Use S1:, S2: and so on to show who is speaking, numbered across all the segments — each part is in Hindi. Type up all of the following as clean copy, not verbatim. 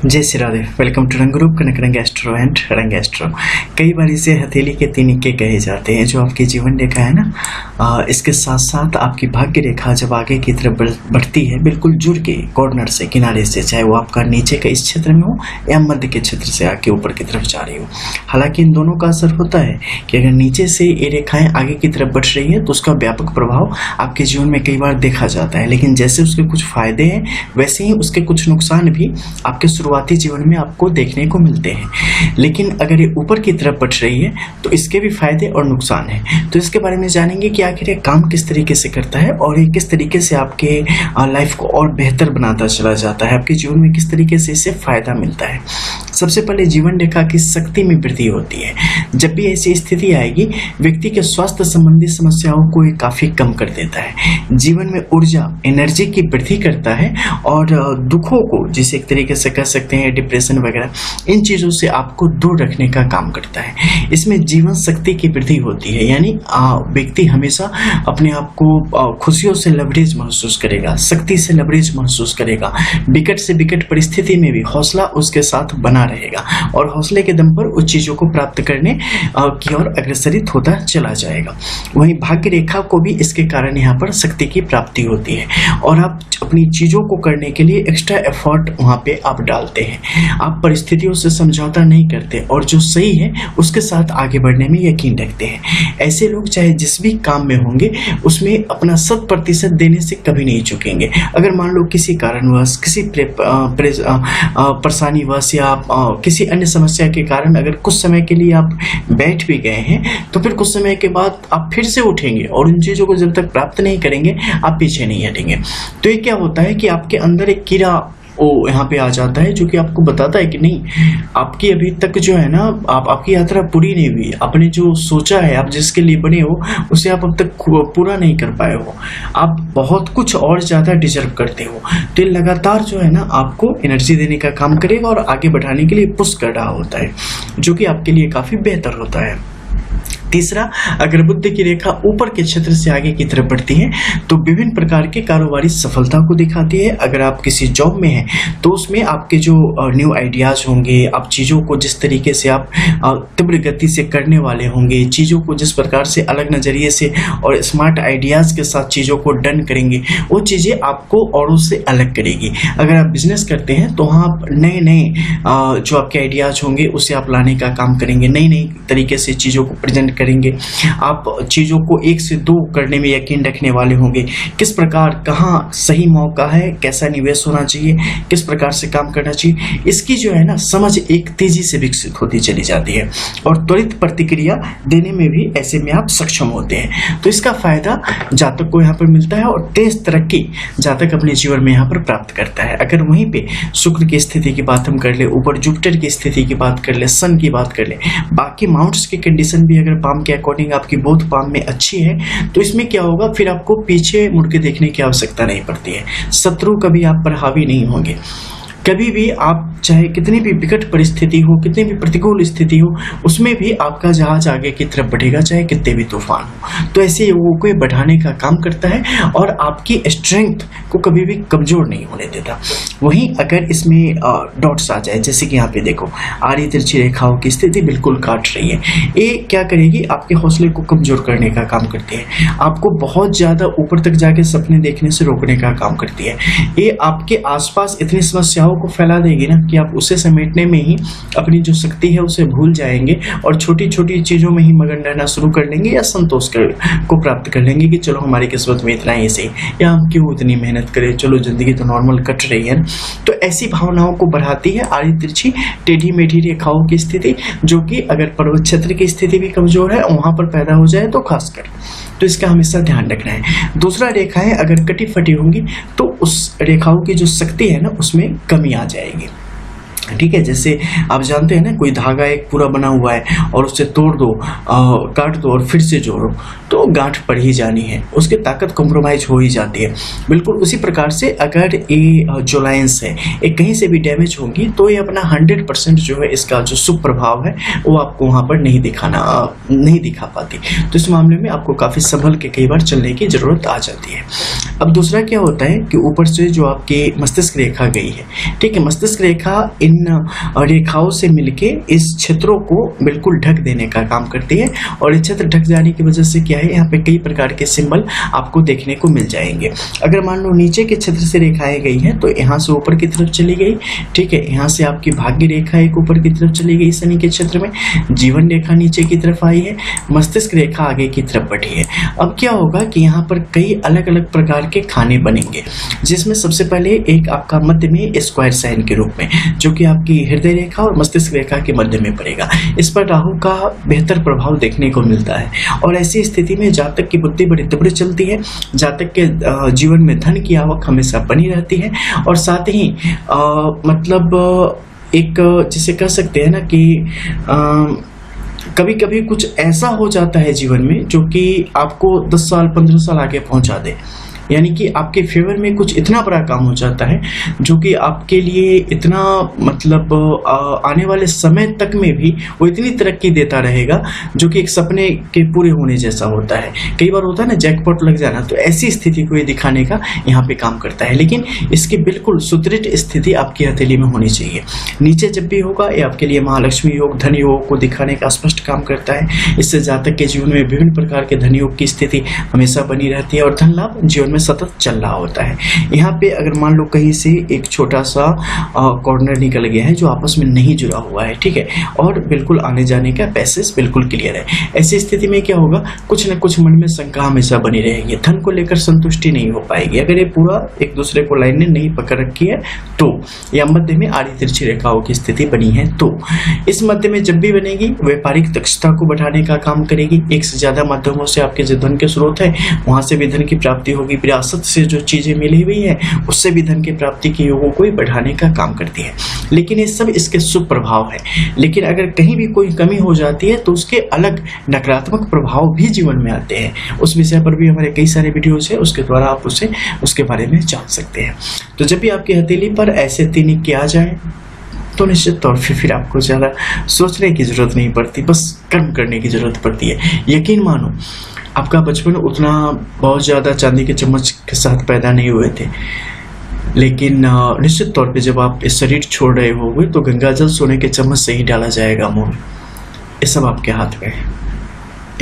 S1: जय श्री राधे। वेलकम टू रंग ग्रुप कनक रंग एस्ट्रो एंड रंग एस्ट्रो। कई बार इसे हथेली के तीन इक्के कहे जाते हैं। जो आपकी जीवन रेखा है ना, इसके साथ साथ आपकी भाग्य रेखा जब आगे की तरफ बढ़ती है, बिल्कुल जुड़ के कॉर्नर से, किनारे से, चाहे वो आपका नीचे का इस क्षेत्र में हो या मध्य के क्षेत्र से आके ऊपर की तरफ जा रही हो। हालांकि इन दोनों का असर होता है कि अगर नीचे से ये रेखाएं आगे की तरफ बढ़ रही है तो उसका व्यापक प्रभाव आपके जीवन में कई बार देखा जाता है। लेकिन जैसे उसके कुछ फायदे हैं वैसे ही उसके कुछ नुकसान भी आपके शुरुआती जीवन में आपको देखने को मिलते हैं। लेकिन अगर ये ऊपर की तरफ बढ़ रही है तो इसके भी फायदे और नुकसान हैं। तो इसके बारे में जानेंगे कि आखिर ये काम किस तरीके से करता है और ये किस तरीके से आपके लाइफ को और बेहतर बनाता चला जाता है, आपके जीवन में किस तरीके से इससे फायदा मिलता है। सबसे पहले जीवन रेखा की शक्ति में वृद्धि होती है। जब भी ऐसी स्थिति आएगी, व्यक्ति के स्वास्थ्य संबंधी समस्याओं को ये काफी कम कर देता है, जीवन में ऊर्जा, एनर्जी की वृद्धि करता है और दुखों को, जिसे एक तरीके से कह सकते हैं डिप्रेशन वगैरह, इन चीजों से आपको दूर रखने का काम करता है। इसमें जीवन शक्ति की वृद्धि होती है, यानी व्यक्ति हमेशा अपने आप को खुशियों से लबरेज महसूस करेगा, शक्ति से लबरेज महसूस करेगा। विकट से विकट परिस्थिति में भी हौसला उसके साथ बना रहेगा और हौसले के दम पर उस चीजों को प्राप्त करने की ओर अग्रसरित होता चला जाएगा। वहीं भाग्य रेखा को भी इसके कारण यहाँ पर शक्ति की प्राप्ति होती है और आप अपनी चीजों को करने के लिए एक्स्ट्रा एफर्ट वहां पे आप डालते हैं। आप परिस्थितियों से समझौता नहीं करते और जो सही है उसके साथ आगे बढ़ने में यकीन रखते हैं। ऐसे लोग चाहे जिस भी काम में होंगे उसमें अपना 100% देने से कभी नहीं चूकेंगे। अगर मान लो किसी कारणवश, किसी परेशानीवश या किसी अन्य समस्या के कारण अगर कुछ समय के लिए आप बैठ भी गए हैं तो फिर कुछ समय के बाद आप फिर से उठेंगे और उन चीजों को जब तक प्राप्त नहीं करेंगे आप पीछे नहीं हटेंगे। तो ये क्या होता है कि आपके अंदर एक कीड़ा यहाँ पे आ जाता है जो कि आपको बताता है कि नहीं, आपकी अभी तक जो है ना, आपकी यात्रा पूरी नहीं हुई। आपने जो सोचा है, आप जिसके लिए बने हो, उसे आप अब तक पूरा नहीं कर पाए हो। आप बहुत कुछ और ज्यादा डिजर्व करते हो। तो लगातार जो है ना आपको एनर्जी देने का काम करेगा और आगे बढ़ाने के लिए पुश कर रहा होता है, जो कि आपके लिए काफी बेहतर होता है। तीसरा, अगर बुध की रेखा ऊपर के क्षेत्र से आगे की तरफ बढ़ती है तो विभिन्न प्रकार के कारोबारी सफलता को दिखाती है। अगर आप किसी जॉब में हैं तो उसमें आपके जो न्यू आइडियाज होंगे, आप चीज़ों को जिस तरीके से आप तीव्र गति से करने वाले होंगे, चीज़ों को जिस प्रकार से अलग नज़रिए से और स्मार्ट आइडियाज़ के साथ चीज़ों को डन करेंगे, वो चीज़ें आपको औरों से अलग करेगी। अगर आप बिजनेस करते हैं तो वहाँ आप नए नए जो आपके आइडियाज होंगे उसे आप लाने का काम करेंगे, नई नई तरीके से चीज़ों को प्रेजेंट करेंगे। आप चीजों को 1 से 2 करने में यकीन रखने वाले होंगे। किस प्रकार, कहाँ सही मौका है, कैसा निवेश होना चाहिए, किस प्रकार से काम करना चाहिए, इसकी जो है ना समझ एक तेजी से विकसित होती चली जाती है और त्वरित प्रतिक्रिया देने में भी ऐसे में आप सक्षम होते हैं। तो इसका फायदा जातक को यहाँ पर मिलता है और तेज तरक्की जातक अपने जीवन में यहाँ पर प्राप्त करता है। अगर वहीं पे शुक्र की स्थिति की बात हम कर ले, ऊपर जुपिटर की स्थिति की बात कर ले, सन की बात कर ले, बाकी माउंट्स की कंडीशन भी अगर पाम के अकॉर्डिंग आपकी बोथ पाम में अच्छी है तो इसमें क्या होगा, फिर आपको पीछे मुड़ के देखने की आवश्यकता नहीं पड़ती है। शत्रु कभी आप पर हावी नहीं होंगे। कभी भी आप चाहे कितनी भी विकट परिस्थिति हो, कितनी भी प्रतिकूल स्थिति हो, उसमें भी आपका जहाज आगे की तरफ बढ़ेगा, चाहे कितने भी तूफान हो। तो ऐसे लोगों को बढ़ाने का काम करता है और आपकी स्ट्रेंथ को कभी भी कमजोर नहीं होने देता। वहीं अगर इसमें डॉट्स आ जाए, जैसे कि यहाँ पे देखो आड़ी तिरछी रेखाओं की स्थिति बिल्कुल काट रही है, ये क्या करेगी, आपके हौसले को कमजोर करने का काम करती है, आपको बहुत ज्यादा ऊपर तक जाके सपने देखने से रोकने का काम करती है। ये आपके आसपास इतनी समस्याओं को फैला देगी ना कि आप उसे समेटने में ही अपनी जो शक्ति है उसे भूल जाएंगे और छोटी छोटी चीजों में ही मगन रहना शुरू कर लेंगे या संतोष को प्राप्त कर लेंगे कि चलो हमारी किस्मत में इतना ही सही, या हम क्यों इतनी मेहनत करें, चलो जिंदगी तो नॉर्मल कट रही है। तो ऐसी भावनाओं को बढ़ाती है आड़ी तिरछी टेढ़ी मेढ़ी रेखाओं की स्थिति, जो कि अगर पर्वत क्षेत्र की स्थिति भी कमजोर है वहां पर पैदा हो जाए तो खासकर, तो इसका हमेशा ध्यान रखना है। दूसरा, रेखाएं अगर कटी फटी होंगी तो उस रेखाओं की जो शक्ति है ना उसमें कमी आ जाएगी। ठीक है, जैसे आप जानते हैं ना, कोई धागा एक पूरा बना हुआ है और उससे तोड़ दो, काट दो और फिर से जोड़ो तो गांठ पड़ ही जानी है, उसकी ताकत कॉम्प्रोमाइज हो ही जाती है। बिल्कुल उसी प्रकार से अगर ये जो लाइंस है ये कहीं से भी डैमेज होंगी तो ये अपना 100% जो है इसका जो शुभ प्रभाव है वो आपको वहां पर नहीं दिखा पाती। तो इस मामले में आपको काफी संभल के कई बार चलने की जरूरत आ जाती है। अब दूसरा क्या होता है कि ऊपर से जो आपकी मस्तिष्क रेखा गई है, ठीक है, मस्तिष्क रेखा इन इन रेखाओं से मिलके इस क्षेत्रों को बिल्कुल ढक देने का काम करती है। और ये क्षेत्र ढक जाने की वजह से क्या है, यहाँ पे कई प्रकार के सिंबल आपको देखने को मिल जाएंगे। अगर मान लो नीचे के क्षेत्र से रेखाएं गई हैं तो यहाँ से ऊपर की तरफ चली गई, ठीक है। यहाँ से आपकी भाग्य रेखा एक ऊपर की तरफ चली गई शनि के क्षेत्र में, जीवन रेखा नीचे की तरफ आई है, मस्तिष्क रेखा आगे की तरफ बढ़ी है। अब क्या होगा कि यहाँ पर कई अलग अलग प्रकार के खाने बनेंगे, जिसमें सबसे पहले एक आपका मध्य में स्क्वायर साइन के रूप में, जो कि आपकी हृदय रेखा और मस्तिष्क रेखा के मध्य में पड़ेगा। इस पर राहु का बेहतर प्रभाव देखने को मिलता है। और ऐसी स्थिति में जातक की बुद्धि बड़ी तीव्र चलती है, जातक के जीवन में धन की आवक हमेशा बनी रहती है। और साथ ही मतलब एक जिसे कह सकते हैं ना कि कभी कभी कुछ ऐसा हो जाता है जीवन में जो कि आपको 10 साल 15 साल आगे पहुंचा दे, यानी कि आपके फेवर में कुछ इतना बड़ा काम हो जाता है जो कि आपके लिए इतना मतलब आने वाले समय तक में भी वो इतनी तरक्की देता रहेगा जो कि एक सपने के पूरे होने जैसा होता है। कई बार होता है ना जैकपॉट लग जाना, तो ऐसी स्थिति को ये दिखाने का यहाँ पे काम करता है। लेकिन इसकी बिल्कुल सुदृढ़ स्थिति आपकी हथेली में होनी चाहिए। नीचे जब भी होगा ये आपके लिए महालक्ष्मी योग, धन योग को दिखाने का स्पष्ट काम करता है। इससे जातक के जीवन में विभिन्न प्रकार के धन योग की स्थिति हमेशा बनी रहती है और धन लाभ जीवन में सतत चल रहा होता है। यहाँ पे अगर मान लो कहीं से एक छोटा सा कॉर्नर निकल गया है जो आपस में नहीं जुड़ा हुआ है, ठीक है, और बिल्कुल आने जाने का पैसेज बिल्कुल क्लियर है, ऐसी स्थिति में क्या होगा, कुछ न कुछ मन में शंका हमेशा बनी रहेगी, धन को लेकर संतुष्टि नहीं हो पाएगी। अगर ये पूरा एक दूसरे को लाइन ने नहीं पकड़ रखी है तो, या मध्य में आड़ी तिरछी रेखाओं की स्थिति बनी है तो, इस मध्य में जब भी बनेगी व्यापारिक दक्षता को बढ़ाने का काम करेगी। एक से ज्यादा माध्यमों से आपके जो धन के स्रोत है वहां से भी धन की प्राप्ति होगी। विरासत से जो चीजें मिली हुई है उससे भी धन की प्राप्ति के योगों को बढ़ाने का काम करती है। लेकिन ये सब इसके शुभ प्रभाव है। लेकिन अगर कहीं भी कोई कमी हो जाती है तो उसके अलग नकारात्मक प्रभाव भी जीवन में आते हैं। उस विषय पर भी हमारे कई सारे वीडियोस है, उसके द्वारा आप उसके बारे में जान सकते हैं। तो जब भी आपकी हथेली पर ऐसे तीन के आ जाए तो निश्चित तौर पे फिर आपको ज़्यादा सोचने की ज़रूरत नहीं पड़ती, बस कर्म करने की ज़रूरत पड़ती है। यकीन मानो आपका बचपन उतना बहुत ज़्यादा चांदी के चम्मच के साथ पैदा नहीं हुए थे, लेकिन निश्चित तौर पे जब आप इस शरीर छोड़ रहे होंगे तो गंगाजल सोने के चम्मच से ही डाला जाएगा मुँह में। ये सब आपके हाथ में है।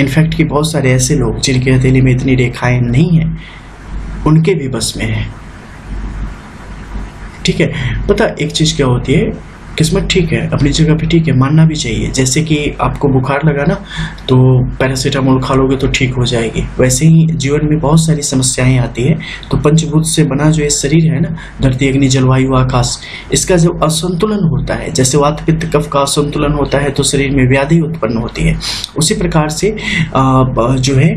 S1: इनफैक्ट कि बहुत सारे ऐसे लोग जिनकी हथेली में इतनी रेखाएं नहीं हैं उनके भी बस में है, ठीक है। पता एक चीज़ क्या होती है, किस्मत ठीक है, अपनी जगह पे ठीक है, मानना भी चाहिए। जैसे कि आपको बुखार लगा ना तो पैरासीटामोल खा लोगे तो ठीक हो जाएगी, वैसे ही जीवन में बहुत सारी समस्याएं आती है। तो पंचभूत से बना जो ये शरीर है ना, धरती अग्नि जलवायु आकाश, इसका जब असंतुलन होता है, जैसे वात पित्त कफ का असंतुलन होता है तो शरीर में व्याधि उत्पन्न होती है, उसी प्रकार से जो है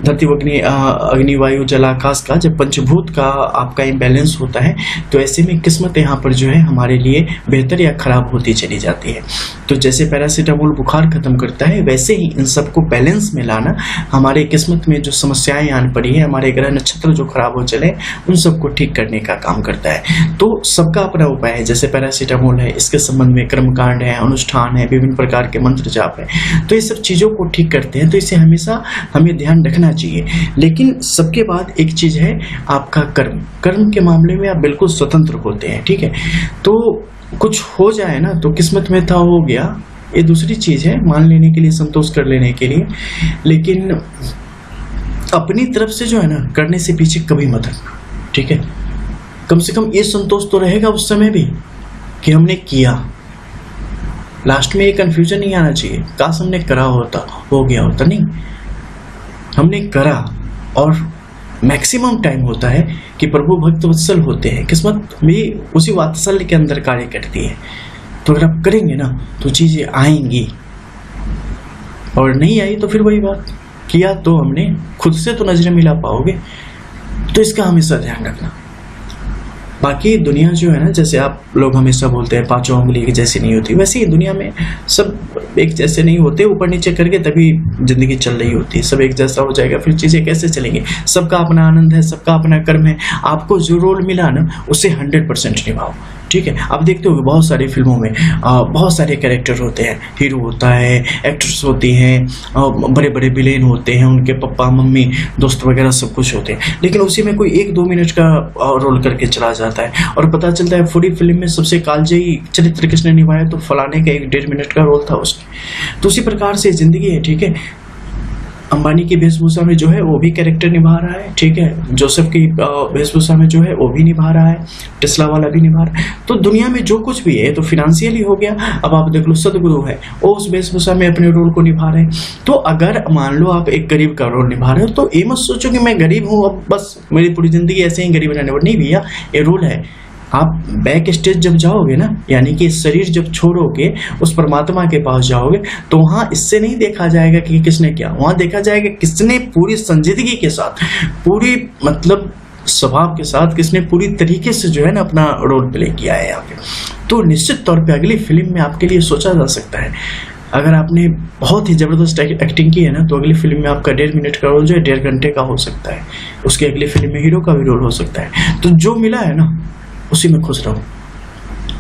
S1: धरती अग्नि वायु जल आकाश का जब पंचभूत का आपका इम्बैलेंस होता है तो ऐसे में किस्मत यहाँ पर जो है हमारे लिए बेहतर या खराब होती चली जाती है। तो जैसे पैरासीटामोल बुखार खत्म करता है, वैसे ही इन सबको बैलेंस में लाना हमारे किस्मत में जो समस्याएं आन पड़ी है, हमारे ग्रह नक्षत्र जो खराब हो चले, उन सबको ठीक करने का काम करता है। तो सबका अपना उपाय है। जैसे पैरासीटामोल है, इसके संबंध में कर्मकांड है, अनुष्ठान है, विभिन्न प्रकार के मंत्र जाप है, तो ये सब चीजों को ठीक करते हैं। तो इसे हमेशा हमें ध्यान रखना चाहिए। लेकिन सबके बाद एक चीज है आपका कर्म। कर्म के मामले में आप बिल्कुल स्वतंत्र होते हैं, ठीक है। तो कुछ हो जाए ना तो किस्मत में था हो गया, ये दूसरी चीज है, मान लेने के लिए, संतोष कर लेने के लिए। लेकिन अपनी तरफ से जो है ना, करने से पीछे कभी मत हटना, ठीक है। कम से कम ये संतोष तो रहेगा उस समय भी कि हमने किया। लास्ट में ये कंफ्यूजन नहीं आना चाहिए, काश हमने करा होता, हो गया होता, नहीं, हमने करा। और मैक्सिमम टाइम होता है कि प्रभु भक्त वत्सल होते हैं, किस्मत भी उसी वात्सल्य के अंदर कार्य करती है। तो अगर आप करेंगे ना तो चीजें आएंगी, और नहीं आई तो फिर वही बात, किया तो हमने, खुद से तो नजरें मिला पाओगे। तो इसका हमेशा ध्यान रखना। बाकी दुनिया जो है ना, जैसे आप लोग हमेशा बोलते हैं पांचों उंगली की जैसी नहीं होती, वैसे ही दुनिया में सब एक जैसे नहीं होते। ऊपर नीचे करके तभी जिंदगी चल रही होती है। सब एक जैसा हो जाएगा फिर चीजें कैसे चलेंगी? सबका अपना आनंद है, सबका अपना कर्म है। आपको जो रोल मिला ना उसे 100% निभाओ। ठीक है। आप देखते होंगे बहुत सारी फिल्मों में बहुत सारे कैरेक्टर होते हैं, हीरो होता है, एक्ट्रेस होती हैं, बड़े बड़े विलेन होते हैं, उनके पापा मम्मी दोस्त वगैरह सब कुछ होते हैं, लेकिन उसी में कोई 1-2 मिनट का रोल करके चला जाता है और पता चलता है पूरी फिल्म में सबसे कालजयी चरित्र किसने निभाया, तो फलाने का 1-1.5 मिनट का रोल था उसने। तो उसी प्रकार से जिंदगी है, ठीक है। अंबानी की वेशभूषा में जो है वो भी कैरेक्टर निभा रहा है, ठीक है। जोसेफ की वेशभूषा में जो है वो भी निभा रहा है, टेस्ला वाला भी निभा रहा है। तो दुनिया में जो कुछ भी है तो फिनेंशियली हो गया। अब आप देख लो सदगुरु है, वो उस वेशभूषा में अपने रोल को निभा रहे हैं। तो अगर मान लो आप एक गरीब का रोल निभा रहे हो तो ये मत सोचो कि मैं गरीब हूँ अब बस मेरी पूरी जिंदगी ऐसे ही गरीब रहने वाली, नहीं भैया, ये रोल है। आप बैक स्टेज जब जाओगे ना, यानी कि शरीर जब छोड़ोगे उस परमात्मा के पास जाओगे, तो वहां इससे नहीं देखा जाएगा कि किसने क्या, वहां देखा जाएगा किसने पूरी संजीदगी के साथ, पूरी मतलब स्वभाव के साथ, किसने पूरी तरीके से जो है ना अपना रोल प्ले किया है यहाँ पे। तो निश्चित तौर पे अगली फिल्म में आपके लिए सोचा जा सकता है, अगर आपने बहुत ही जबरदस्त एक्टिंग की है ना, तो अगली फिल्म में आपका 1.5 मिनट का रोल जो है 1.5 घंटे का हो सकता है, उसकी अगली फिल्म में हीरो का भी रोल हो सकता है। तो जो मिला है ना उसी में खुश रहो,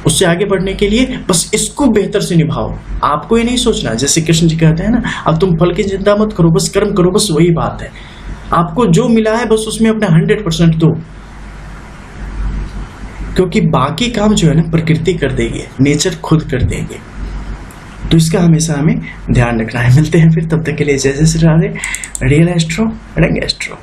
S1: उससे आगे बढ़ने के लिए बस इसको बेहतर से निभाओ। आपको ये नहीं सोचना, जैसे कृष्ण जी कहते हैं ना, अब तुम फल की चिंता मत करो, बस कर्म करो, बस वही बात है। आपको जो मिला है बस उसमें अपना 100% दो, क्योंकि बाकी काम जो है ना प्रकृति कर देगी, नेचर खुद कर देगी। तो इसका हमेशा हमें ध्यान रखना है। मिलते हैं फिर, तब तक के लिए जय जय श्री राधे। रियल एस्ट्रो रंग एस्ट्रो।